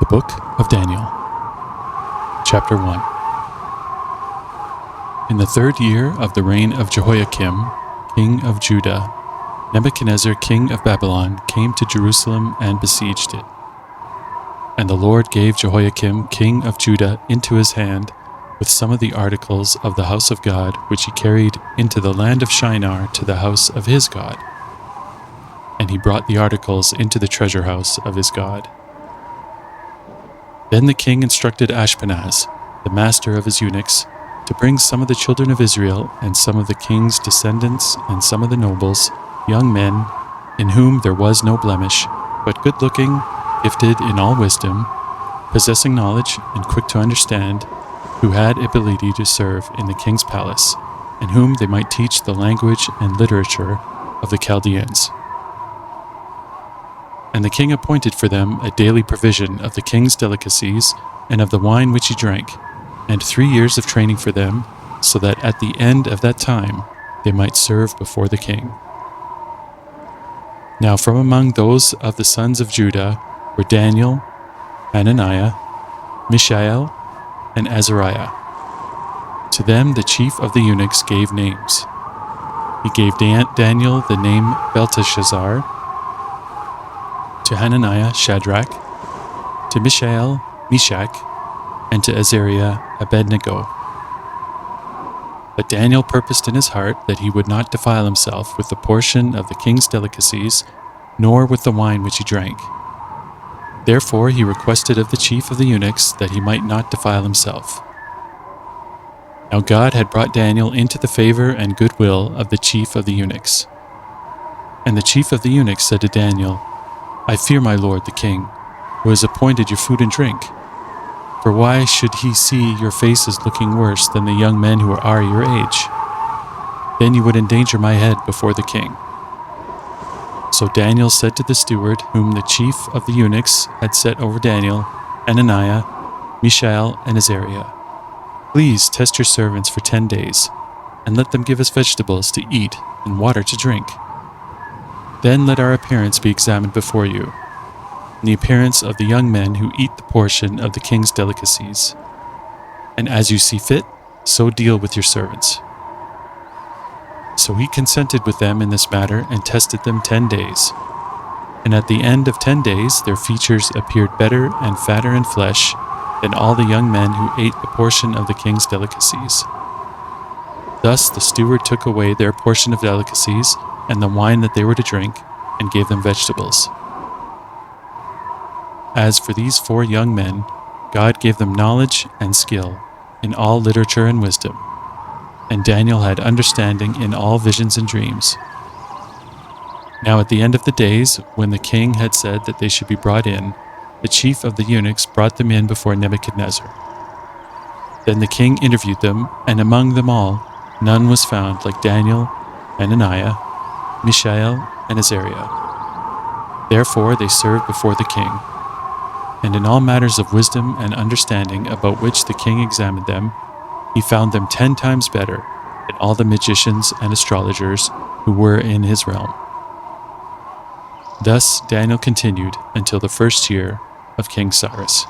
Book of Daniel, Chapter 1. In the 3rd year of the reign of Jehoiakim, king of Judah, Nebuchadnezzar, king of Babylon, came to Jerusalem and besieged it. And the Lord gave Jehoiakim, king of Judah, into his hand with some of the articles of the house of God, which he carried into the land of Shinar to the house of his God. And he brought the articles into the treasure house of his God. Then the king instructed Ashpenaz, the master of his eunuchs, to bring some of the children of Israel and some of the king's descendants and some of the nobles, young men, in whom there was no blemish, but good-looking, gifted in all wisdom, possessing knowledge and quick to understand, who had ability to serve in the king's palace, and whom they might teach the language and literature of the Chaldeans. And the king appointed for them a daily provision of the king's delicacies and of the wine which he drank, and 3 years of training for them, so that at the end of that time they might serve before the king. Now from among those of the sons of Judah were Daniel, Hananiah, Mishael, and Azariah. To them the chief of the eunuchs gave names. He gave Daniel the name Belteshazzar, to Hananiah Shadrach, to Mishael Meshach, and to Azariah Abednego. But Daniel purposed in his heart that he would not defile himself with the portion of the king's delicacies, nor with the wine which he drank. Therefore he requested of the chief of the eunuchs that he might not defile himself. Now God had brought Daniel into the favor and goodwill of the chief of the eunuchs. And the chief of the eunuchs said to Daniel, I fear my lord the king, who has appointed your food and drink. For why should he see your faces looking worse than the young men who are your age? Then you would endanger my head before the king. So Daniel said to the steward, whom the chief of the eunuchs had set over Daniel, Hananiah, Mishael, and Azariah, Please test your servants for 10 days, and let them give us vegetables to eat and water to drink. Then let our appearance be examined before you, and the appearance of the young men who eat the portion of the king's delicacies. And as you see fit, so deal with your servants. So he consented with them in this matter and tested them 10 days. And at the end of 10 days their features appeared better and fatter in flesh than all the young men who ate the portion of the king's delicacies. Thus the steward took away their portion of delicacies and the wine that they were to drink, and gave them vegetables. As for these 4 young men, God gave them knowledge and skill in all literature and wisdom, and Daniel had understanding in all visions and dreams. Now at the end of the days, when the king had said that they should be brought in, the chief of the eunuchs brought them in before Nebuchadnezzar. Then the king interviewed them, and among them all none was found like Daniel, Hananiah, Mishael, and Azariah. Therefore they served before the king. And in all matters of wisdom and understanding about which the king examined them, he found them 10 times better than all the magicians and astrologers who were in his realm. Thus Daniel continued until the 1st year of King Cyrus.